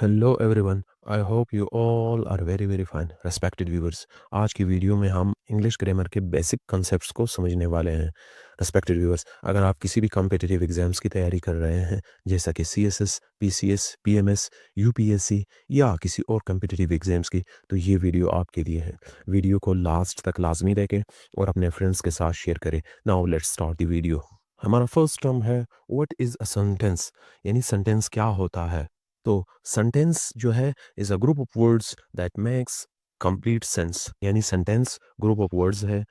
Hello everyone, I hope you all are very very fine respected viewers. आज की video में हम English grammar के बेसिक कॉन्सेप्ट्स को समझने वाले हैं। रेस्पेक्टेड व्यूअर्स, अगर आप किसी भी कॉम्पिटिटिव एग्जाम्स की तैयारी कर रहे हैं जैसा कि सीएसएस, पीसीएस, पीएमएस, यूपीएससी या किसी और कॉम्पिटिटिव एग्जाम्स की, तो ये वीडियो आपके लिए है। वीडियो को लास्ट तक लाजमी देखें और अपने फ्रेंड्स के साथ शेयर करें। Now let's start the video. हमारा फर्स्ट टर्म है व्हाट इज़ अ सेंटेंस, यानी सेंटेंस क्या होता है। तो सेंटेंस जो है is a group of words that makes complete sense, यानी सेंटेंस ग्रुप ऑफ वर्ड्स है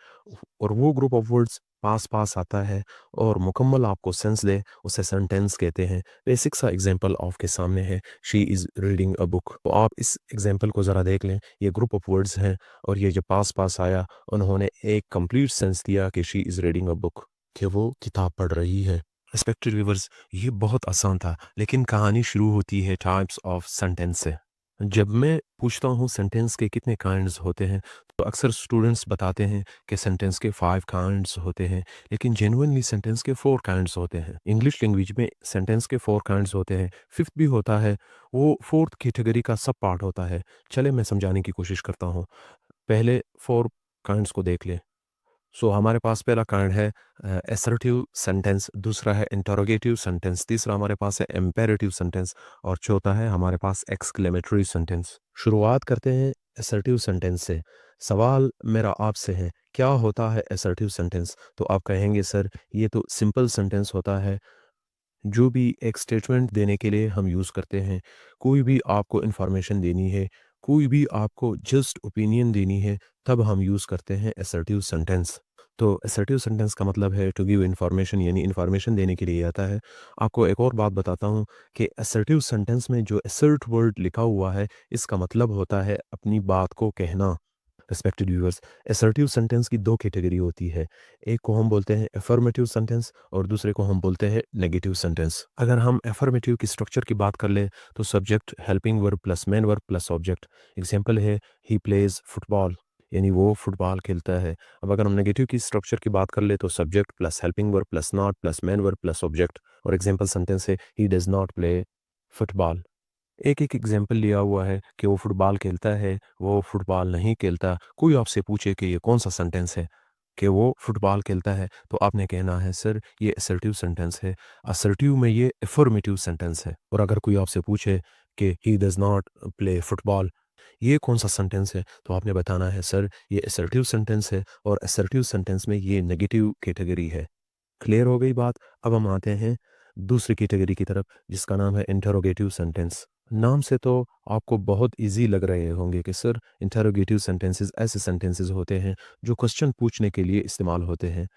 और वो ग्रुप ऑफ वर्ड्स पास पास आता है और मुकम्मल आपको सेंस दे, उसे सेंटेंस कहते हैं। बेसिक सा एग्जांपल आपके सामने है, she is reading a book. तो आप इस एग्जांपल को ज़रा देख लें, ये ग्रुप ऑफ वर्ड्स हैं और ये जो पास पास आया उन्होंने एक कंप्लीट सेंस दिया कि she is reading a book, कि वो किताब पढ़ रही है। रिस्पेक्टेड व्यूअर्स, ये बहुत आसान था, लेकिन कहानी शुरू होती है टाइप्स ऑफ सेंटेंस से। जब मैं पूछता हूँ सेंटेंस के कितने काइंड्स होते हैं, तो अक्सर स्टूडेंट्स बताते हैं कि सेंटेंस के 5 काइंड्स होते हैं, लेकिन जेन्युइनली सेंटेंस के 4 काइंड्स होते हैं। इंग्लिश लैंग्वेज में सेंटेंस के 4 काइंड्स होते हैं, फिफ्थ भी होता है, वो फोर्थ कैटेगरी का सब पार्ट होता है। चले मैं समझाने की कोशिश करता हूँ। पहले 4 काइंड्स को देख लें। हमारे पास पहला काइंड है असर्टिव सेंटेंस, दूसरा है इंटरोगेटिव सेंटेंस, तीसरा हमारे पास है इम्पेरेटिव सेंटेंस और चौथा है हमारे पास एक्सक्लेमेटरी सेंटेंस। शुरुआत करते हैं असर्टिव सेंटेंस से। सवाल मेरा आपसे है, क्या होता है असर्टिव सेंटेंस? तो आप कहेंगे सर, ये तो सिंपल सेंटेंस होता है जो भी एक स्टेटमेंट देने के लिए हम यूज़ करते हैं। कोई भी आपको इन्फॉर्मेशन देनी है, कोई भी आपको जस्ट ओपिनियन देनी है, तब हम यूज़ करते हैं असर्टिव सेंटेंस। तो असर्टिव सेंटेंस का मतलब है टू गिव इन्फॉर्मेशन, यानी इन्फॉर्मेशन देने के लिए आता है। आपको एक और बात बताता हूँ कि असर्टिव सेंटेंस में जो असर्ट वर्ड लिखा हुआ है, इसका मतलब होता है अपनी बात को कहना। रिस्पेक्टेड व्यूअर्स, असर्टिव सेंटेंस की 2 कैटेगरी होती है। एक को हम बोलते हैं अफर्मेटिव सेंटेंस और दूसरे को हम बोलते हैं नेगेटिव सेंटेंस। अगर हम अफर्मेटिव की स्ट्रक्चर की बात कर लें, तो subject, helping verb plus main verb plus object. Example है ही प्लेज फुटबॉल, यानी वो फुटबॉल खेलता है। अब अगर हम नेगेटिव की स्ट्रक्चर की बात कर ले, तो subject plus helping verb plus not plus main verb plus object. और एग्जांपल सेंटेंस है he does not play football. एक-एक एग्जाम्पल लिया हुआ है कि वो फुटबॉल खेलता है, वो फुटबॉल नहीं खेलता। कोई आपसे पूछे कि ये कौन-सा सेंटेंस है, कि वो फुटबॉल खेलता है, तो आपने कहना है सर ये असर्टिव सेंटेंस है। असर्टिव में ये अफर्मेटिव सेंटेंस है। और अगर कोई आपसे पूछे कि he does not play football, ये कौन-सा सेंटेंस है, तो आपने बताना है सर ये असर्टिव सेंटेंस है और असर्टिव सेंटेंस में ये नेगेटिव कैटेगरी है। क्लियर हो गई बात? अब हम आते हैं दूसरी कैटेगरी की तरफ, जिसका नाम है इंटरोगेटिव सेंटेंस। नाम से तो आपको बहुत इजी लग रहे होंगे कि सर इंटरोगेटिव सेंटेंसेस ऐसे सेंटेंसेस होते हैं जो क्वेश्चन पूछने के लिए इस्तेमाल होते हैं।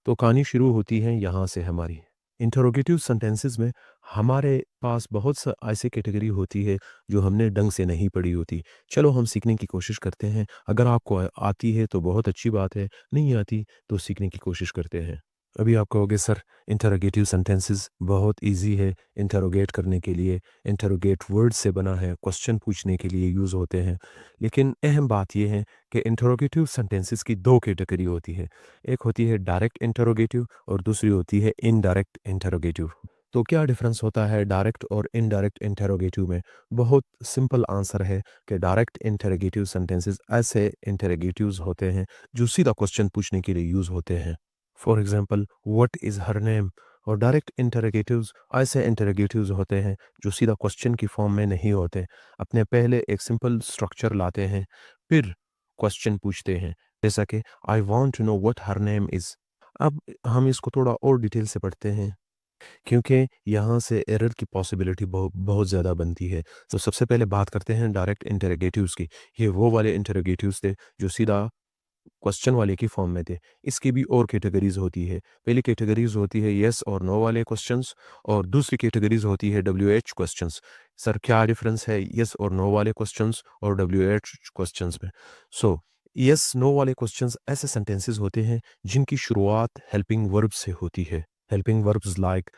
तो कहानी शुरू होती है यहाँ से हमारी। इंटरोगेटिव सेंटेंसेस में हमारे पास बहुत सा ऐसी कैटेगरी होती है जो हमने ढंग से नहीं पढ़ी होती। चलो हम सीखने की कोशिश करते हैं। अगर आपको आती है तो बहुत अच्छी बात है, नहीं आती तो सीखने की कोशिश करते हैं। अभी आप कहोगे सर इंटरोगेटिव सेंटेंसेस बहुत इजी है इंटरोगेट करने के लिए, इंटरोगेट वर्ड से बना है, क्वेश्चन पूछने के लिए यूज़ होते हैं। लेकिन अहम बात यह है कि इंटरोगेटिव सेंटेंसेस की 2 कैटेगरी होती है। एक होती है डायरेक्ट इंटरोगेटिव और दूसरी होती है इनडायरेक्ट इंटरोगेटिव। तो क्या डिफरेंस होता है डायरेक्ट और इनडायरेक्ट इंटरोगेटिव में? बहुत सिंपल आंसर है कि डायरेक्ट इंटरोगेटिव सेंटेंसेस ऐसे इंटरोगेटिव्स होते हैं जो सीधा क्वेश्चन पूछने के लिए यूज़ होते हैं। For example what is her name. और डायरेक्ट इंटरोगेटिव्स ऐसे इंटरोगेटिव्स होते हैं जो सीधा क्वेश्चन की फॉर्म में नहीं होते, अपने पहले एक सिंपल स्ट्रक्चर लाते हैं, फिर क्वेश्चन पूछते हैं। जैसा कि I want to know what her name is. अब हम इसको थोड़ा और डिटेल से पढ़ते हैं, क्योंकि यहाँ से एरर की पॉसिबिलिटी बहुत बहुत ज़्यादा बनती है। तो सबसे पहले बात करते हैं डायरेक्ट इंटरोगेटिव्स की। ये वो वाले इंटरोगेटिव्स थे जो सीधा क्वेश्चन वाले की फॉर्म में थे। इसकी भी और कैटेगरीज़ होती है। पहली कैटेगरीज़ होती है येस और नो वाले क्वेश्चंस और दूसरी कैटेगरीज़ होती है डब्ल्यूएच क्वेश्चंस। सर क्या डिफरेंस है येस और नो वाले क्वेश्चंस और डब्ल्यूएच क्वेश्चंस में? सो येस नो वाले क्वेश्चंस ऐसे सेंटेंसेस होते हैं जिनकी शुरुआत हेल्पिंग वर्ब से होती है। Helping verbs like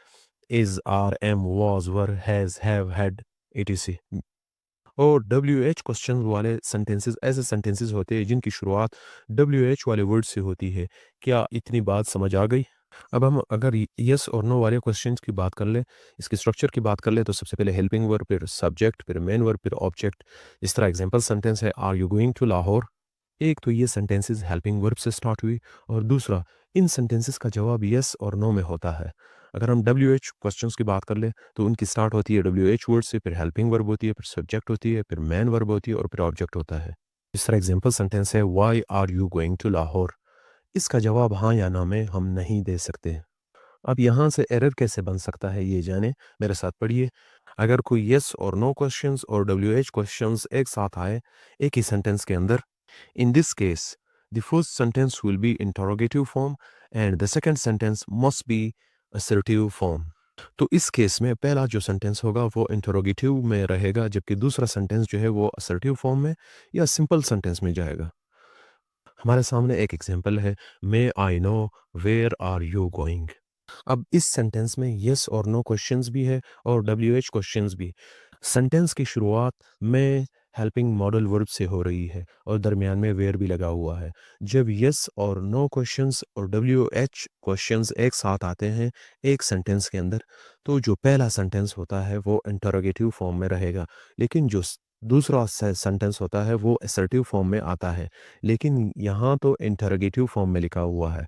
is, are, am, was, were, has, have, had, etc. और डब्ल्यूएच क्वेश्चन वाले सेंटेंसेस ऐसे सेंटेंसेस होते हैं जिनकी शुरुआत डब्ल्यूएच वाले वर्ड से होती है। क्या इतनी बात समझ आ गई? अब हम अगर यस और नो वाले क्वेश्चंस की बात कर ले, इसकी स्ट्रक्चर की बात कर ले, तो सबसे पहले हेल्पिंग वर्ब, फिर सब्जेक्ट, फिर मेन वर्ब, फिर ऑब्जेक्ट। इस तरह एग्जांपल सेंटेंस है, are you going to Lahore. एक तो ये सेंटेंसेस हेल्पिंग वर्ब से स्टार्ट हुई, और दूसरा इन सेंटेंसेस का जवाब यस और नो में होता है। अगर हम डब्ल्यू एच क्वेश्चंस की बात कर ले, तो उनकी स्टार्ट होती है डब्ल्यू एच वर्ड से, फिर हेल्पिंग वर्ब होती है, फिर सब्जेक्ट होती है, फिर मेन वर्ब होती है, और फिर ऑब्जेक्ट होता है। इस तरह एग्जांपल सेंटेंस है, why are you going to Lahore. इसका जवाब हाँ या ना में हम नहीं दे सकते। अब यहाँ से एरर कैसे बन सकता है ये जाने, मेरे साथ पढ़िए। अगर कोई यस और नो क्वेश्चंस और डब्ल्यू एच क्वेश्चंस एक साथ आए एक ही सेंटेंस के अंदर, in this case the first sentence will be interrogative form and the second sentence must be assertive form. तो इस केस में पहला जो सेंटेंस होगा वो इंटरोगेटिव में रहेगा, जबकि दूसरा सेंटेंस जो है वो असर्टिव फॉर्म में या सिंपल सेंटेंस में जाएगा। हमारे सामने एक एग्जांपल है, may I know where are you going. अब इस सेंटेंस में यस और नो क्वेश्चंस भी है और डब्ल्यू एच क्वेश्चंस भी। सेंटेंस की शुरुआत में हेल्पिंग मॉडल वर्ब से हो रही है और दरमियान में वेयर भी लगा हुआ है। जब यस और नो क्वेश्चंस और डब्ल्यू एच क्वेश्चंस एक साथ आते हैं एक सेंटेंस के अंदर, तो जो पहला सेंटेंस होता है वो इंटरोगेटिव फॉर्म में रहेगा, लेकिन जो दूसरा सेंटेंस होता है वो असर्टिव फॉर्म में आता है, लेकिन यहाँ तो इंटरोगेटिव फॉर्म में लिखा हुआ है।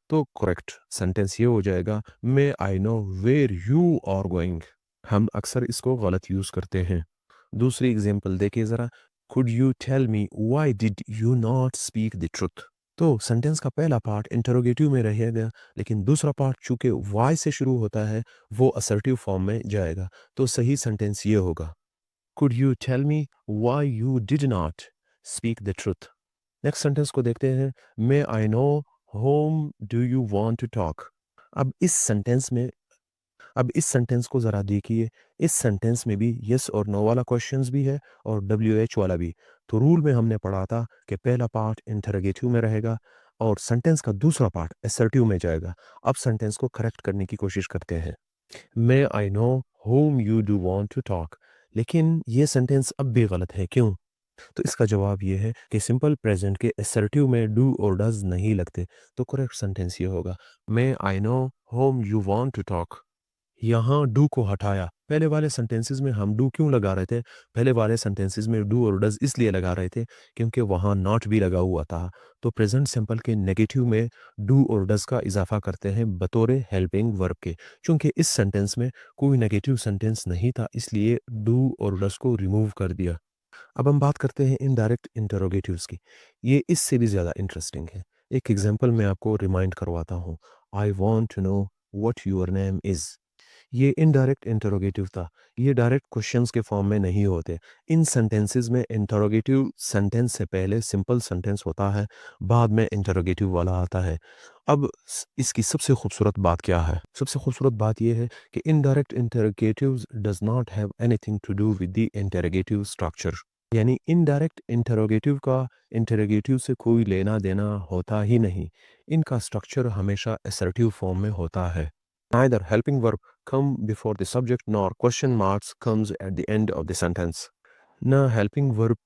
तो करेक्ट सेंटेंस ये हो जाएगा, may I know where you are going. हम अक्सर इसको गलत यूज करते हैं। दूसरी एग्जांपल देखिए जरा, could you tell me why did you not speak the truth. तो सेंटेंस का पहला पार्ट इंटरोगेटिव में रहेगा, लेकिन दूसरा पार्ट चूंकि वाई से शुरू होता है वो असर्टिव फॉर्म में जाएगा। तो सही सेंटेंस ये होगा, could you tell me why you did not speak the truth. Next sentence को देखते हैं, may I know whom do you want to talk. अब इस सेंटेंस में अब इस सेंटेंस को ज़रा देखिए। इस सेंटेंस में भी यस और नो वाला क्वेश्चंस भी है और डब्ल्यू एच वाला भी। तो रूल में हमने पढ़ा था कि पहला पार्ट इंटरोगेटिव में रहेगा और सेंटेंस का दूसरा पार्ट असर्टिव में जाएगा। अब सेंटेंस को करेक्ट करने की कोशिश करते हैं, may I know whom you do want to talk. लेकिन ये सेंटेंस अब भी गलत है, क्यों? तो इसका जवाब ये है कि सिंपल प्रेजेंट के असर्टिव में डू और डज नहीं लगते। तो करेक्ट सेंटेंस ये होगा, may I know whom you want to talk. यहाँ डू को हटाया। पहले वाले सेंटेंसेस में हम डू क्यों लगा रहे थे? पहले वाले सेंटेंसेस में डू और डज इसलिए लगा रहे थे क्योंकि वहाँ नॉट भी लगा हुआ था। तो प्रेजेंट सिंपल के नेगेटिव में डू और डज का इजाफा करते हैं बतौर हेल्पिंग वर्ब के। चूंकि इस सेंटेंस में कोई नेगेटिव सेंटेंस नहीं था, इसलिए डू और डज को रिमूव कर दिया। अब हम बात करते हैं इनडायरेक्ट इंटरोगेटिव्स की। ये इससे भी ज़्यादा इंटरेस्टिंग है। एक एग्जांपल मैं आपको रिमाइंड करवाता हूँ, I want to know what your name is. ये इनडायरेक्ट इंटरोगेटिव था। ये डायरेक्ट क्वेश्चंस के फॉर्म में नहीं होते। इन सेंटेंसेस में इंटरोगेटिव सेंटेंस से पहले सिंपल सेंटेंस होता है, बाद में इंटरोगेटिव वाला आता है। अब इसकी सबसे खूबसूरत बात क्या है? सबसे खूबसूरत बात यह है कि indirect interrogatives does not have anything to do with the interrogative structure. यानी इनडायरेक्ट इंटरोगेटिव का इंटरोगेटिव से कोई लेना देना होता ही नहीं। इनका स्ट्रक्चर हमेशा असर्टिव फॉर्म में होता है। Neither helping verb come before the subject nor question marks comes at the end of the sentence. ना हेल्पिंग वर्ब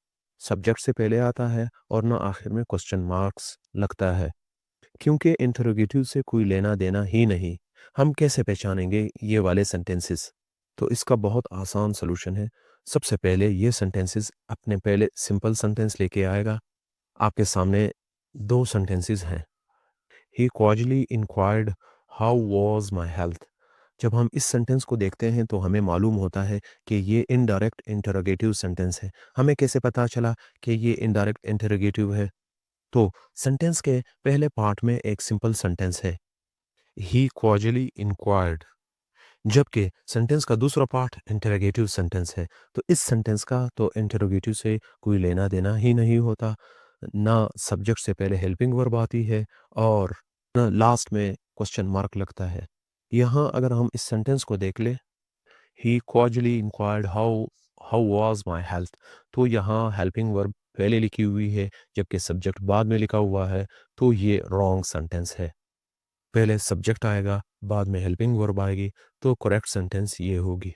सब्जेक्ट से पहले आता है और ना आखिर में क्वेश्चन मार्क्स लगता है, क्योंकि इंटरोगेटिव से कोई लेना देना ही नहीं। हम कैसे पहचानेंगे ये वाले सेंटेंसेस? तो इसका बहुत आसान सलूशन है। सबसे पहले ये सेंटेंसेस अपने पहले सिंपल सेंटेंस लेके आएगा। आपके सामने दो सेंटेंसेस हैं, he casually inquired how was my health. जब हम इस सेंटेंस को देखते हैं तो हमें मालूम होता है कि ये इनडायरेक्ट इंटरोगेटिव सेंटेंस है। हमें कैसे पता चला कि ये इनडायरेक्ट इंटरोगेटिव है? तो सेंटेंस के पहले पार्ट में एक सिंपल सेंटेंस है, ही कॉजली इंक्वायर्ड, जबकि सेंटेंस का दूसरा पार्ट इंटरोगेटिव सेंटेंस है। तो इस सेंटेंस का तो इंटरोगेटिव से कोई लेना देना ही नहीं होता। ना सब्जेक्ट से पहले हेल्पिंग वर्ब आती है और ना लास्ट में क्वेश्चन मार्क लगता है। यहाँ अगर हम इस सेंटेंस को देख ले, he casually inquired how how was my health, तो यहाँ हेल्पिंग वर्ब पहले लिखी हुई है जबकि सब्जेक्ट बाद में लिखा हुआ है। तो ये रॉन्ग सेंटेंस है। पहले सब्जेक्ट आएगा, बाद में हेल्पिंग वर्ब आएगी। तो करेक्ट सेंटेंस ये होगी,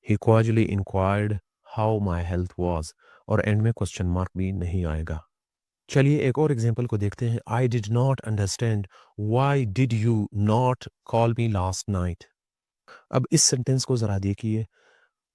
he casually inquired how my health was, और एंड में क्वेश्चन मार्क भी नहीं आएगा। चलिए एक और एग्जांपल को देखते हैं। आई did not understand why did you not call me last night. अब इस सेंटेंस को ज़रा देखिए।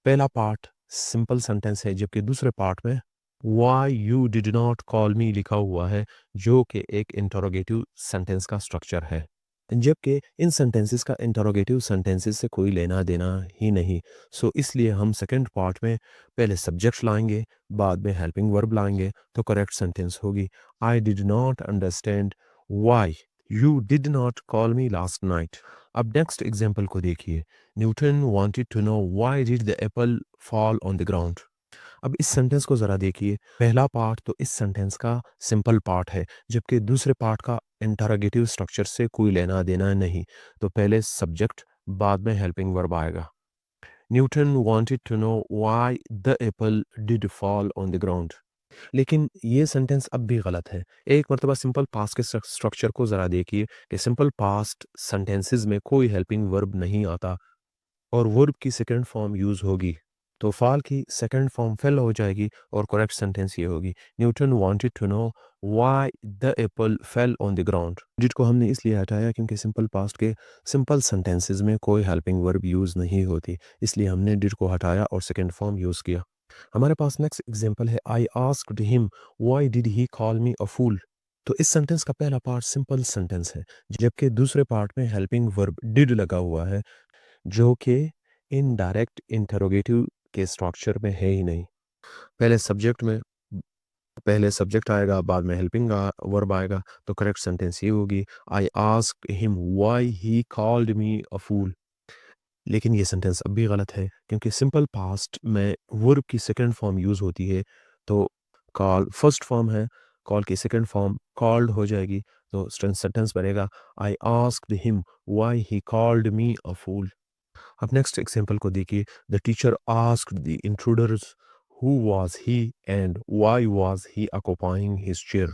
पहला पार्ट सिंपल सेंटेंस है, जबकि दूसरे पार्ट में why you did not call मी लिखा हुआ है, जो कि एक इंटरोगेटिव सेंटेंस का स्ट्रक्चर है। जबकि इन सेंटेंसेस का इंटरोगेटिव सेंटेंसेस से कोई लेना देना ही नहीं। सो इसलिए हम सेकंड पार्ट में पहले सब्जेक्ट लाएंगे, बाद में हेल्पिंग वर्ब लाएंगे, तो करेक्ट सेंटेंस होगी I did not understand why you did not call me last night. अब नेक्स्ट एग्जांपल को देखिए। Newton wanted to know why did the apple fall on the ground. अब इस सेंटेंस को ज़रा देखिए। पहला पार्ट तो इस सेंटेंस का सिंपल पार्ट है, जबकि दूसरे पार्ट का इंटरोगेटिव स्ट्रक्चर से कोई लेना देना नहीं। तो पहले सब्जेक्ट, बाद में हेल्पिंग वर्ब आएगा। Newton wanted to know why the apple did fall on the ground. लेकिन ये सेंटेंस अब भी गलत है। एक मर्तबा सिंपल पास्ट के स्ट्रक्चर को ज़रा देखिए कि सिंपल पास्ट सेंटेंसेस में कोई हेल्पिंग वर्ब नहीं आता और वर्ब की सेकंड फॉर्म यूज़ होगी, तो फाल की सेकंड फॉर्म फेल हो जाएगी और करेक्ट सेंटेंस ये होगी Newton wanted to know why the apple fell on the ground. Did को हमने इसलिए हटाया क्योंकि सिंपल पास्ट के सिंपल सेंटेंसेस में कोई हेल्पिंग वर्ब यूज़ नहीं होती, इसलिए हमने डिड को हटाया और सेकंड फॉर्म यूज़ किया। हमारे पास नेक्स्ट एग्जांपल है I asked him why did he call me a fool. तो इस सेंटेंस का पहला पार्ट सिंपल सेंटेंस है, जबकि दूसरे पार्ट में हेल्पिंग वर्ब डिड लगा हुआ है, जो कि इनडायरेक्ट इंटरोगेटिव के स्ट्रक्चर में है ही नहीं। पहले सब्जेक्ट में पहले सब्जेक्ट आएगा, बाद में हेल्पिंग वर्ब आएगा, तो करेक्ट सेंटेंस ये होगी I asked him why he called me a fool. लेकिन ये सेंटेंस अब भी गलत है क्योंकि सिंपल पास्ट में वर्ब की सेकंड फॉर्म यूज़ होती है, तो कॉल फर्स्ट फॉर्म है, कॉल की सेकंड फॉर्म कॉल्ड हो जाएगी, तो सेंटेंस बनेगा I asked him why he called me a fool. अब नेक्स्ट एग्जांपल को देखिए। The teacher asked the intruders who was he and why was he occupying his chair.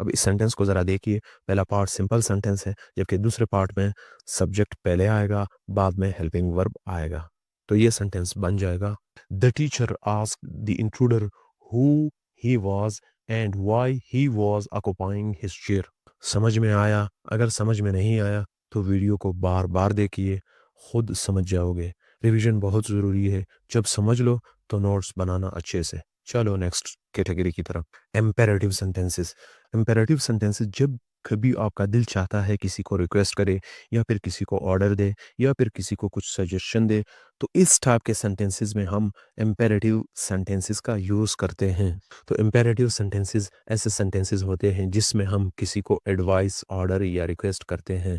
अब इस सेंटेंस को ज़रा देखिए। पहला पार्ट सिंपल सेंटेंस है, जबकि दूसरे पार्ट में सब्जेक्ट पहले आएगा, बाद में हेल्पिंग वर्ब आएगा, तो ये सेंटेंस बन जाएगा the teacher asked the intruder who he was and why he was occupying his chair. समझ में आया? अगर समझ में नहीं आया तो वीडियो को बार बार देखिए, खुद समझ जाओगे। रिवीजन बहुत ज़रूरी है, जब समझ लो तो नोट्स बनाना अच्छे से। चलो नेक्स्ट कैटेगरी की तरफ। Imperative sentences. एम्पेरेटिव सेंटेंसेस जब कभी आपका दिल चाहता है किसी को रिक्वेस्ट करे, या फिर किसी को ऑर्डर दे, या फिर किसी को कुछ सजेशन दे, तो इस टाइप के सेंटेंसेस में हम एम्पेरेटिव सेंटेंसेस का यूज़ करते हैं। तो इम्पेरेटिव सेंटेंसेस ऐसे सेंटेंसेस होते हैं जिसमें हम किसी को एडवाइस, ऑर्डर या रिक्वेस्ट करते हैं।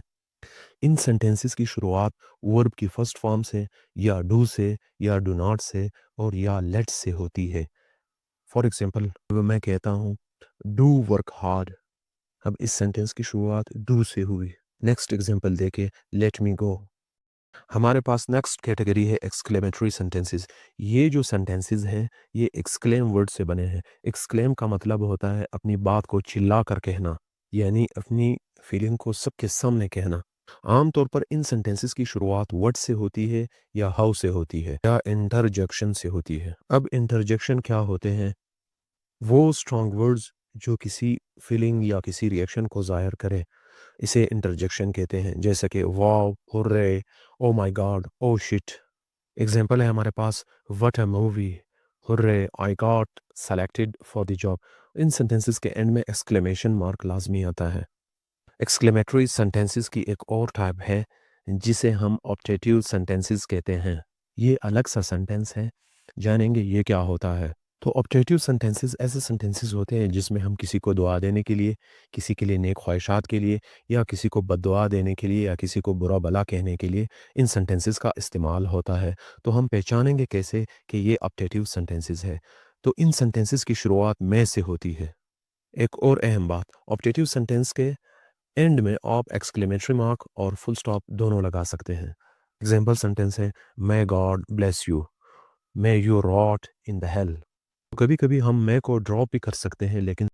इन सेंटेंसेस की शुरुआत वर्ब की फर्स्ट फॉर्म से, या डू से, या डू नॉट से, और या लेट से होती है। फॉर एग्जांपल मैं कहता हूँ डू वर्क हार्ड। अब इस सेंटेंस की शुरुआत डू से हुई। नेक्स्ट एग्जांपल देखे लेट मी गो। हमारे पास नेक्स्ट कैटेगरी है एक्सक्लेमेटरी सेंटेंसेस। ये जो सेंटेंसेस हैं ये एक्सक्लेम वर्ड से बने हैं। एक्सक्लेम का मतलब होता है अपनी बात को चिल्ला कर कहना, यानी अपनी फीलिंग को सबके सामने कहना। आमतौर पर इन सेंटेंसेस की शुरुआत वर्ड से होती है, या हाउ से होती है, या इंटरजेक्शन से होती है। अब इंटरजेक्शन क्या होते हैं? वो स्ट्रॉन्ग वर्ड्स जो किसी फीलिंग या किसी रिएक्शन को ज़ाहिर करें, इसे इंटरजेक्शन कहते हैं, जैसे कि wow, hurray, oh my God, oh shit. Example है हमारे पास what a movie, hurray, I got selected for the job. इन सेंटेंसेस के एंड में एक्सक्लेमेशन मार्क लाजमी आता है। एक्सक्लेमेटरी सेंटेंसेस की एक और टाइप है जिसे हम ऑब्जेक्टिव सेंटेंसेस कहते हैं। ये अलग सा सेंटेंस है, जानेंगे ये क्या होता है। तो ऑब्जेक्टिव सेंटेंसेस ऐसे सेंटेंसेस होते हैं जिसमें हम किसी को दुआ देने के लिए, किसी के लिए नेक ख्वाहिशात के लिए, या किसी को बद्दुआ देने के लिए, या किसी को बुरा भला कहने के लिए इन सेंटेंसेस का इस्तेमाल होता है। तो हम पहचानेंगे कैसे कि ये ऑब्जेक्टिव सेंटेंसेस है? तो इन सेंटेंसेस की शुरुआत मैं से होती है। एक और अहम बात, ऑब्जेक्टिव सेंटेंस के एंड में आप एक्सक्लेमेटरी मार्क और फुल स्टॉप दोनों लगा सकते हैं। एग्जाम्पल सेंटेंस है may God bless you, may you rot in the hell. कभी कभी हम मे को ड्रॉप भी कर सकते हैं, लेकिन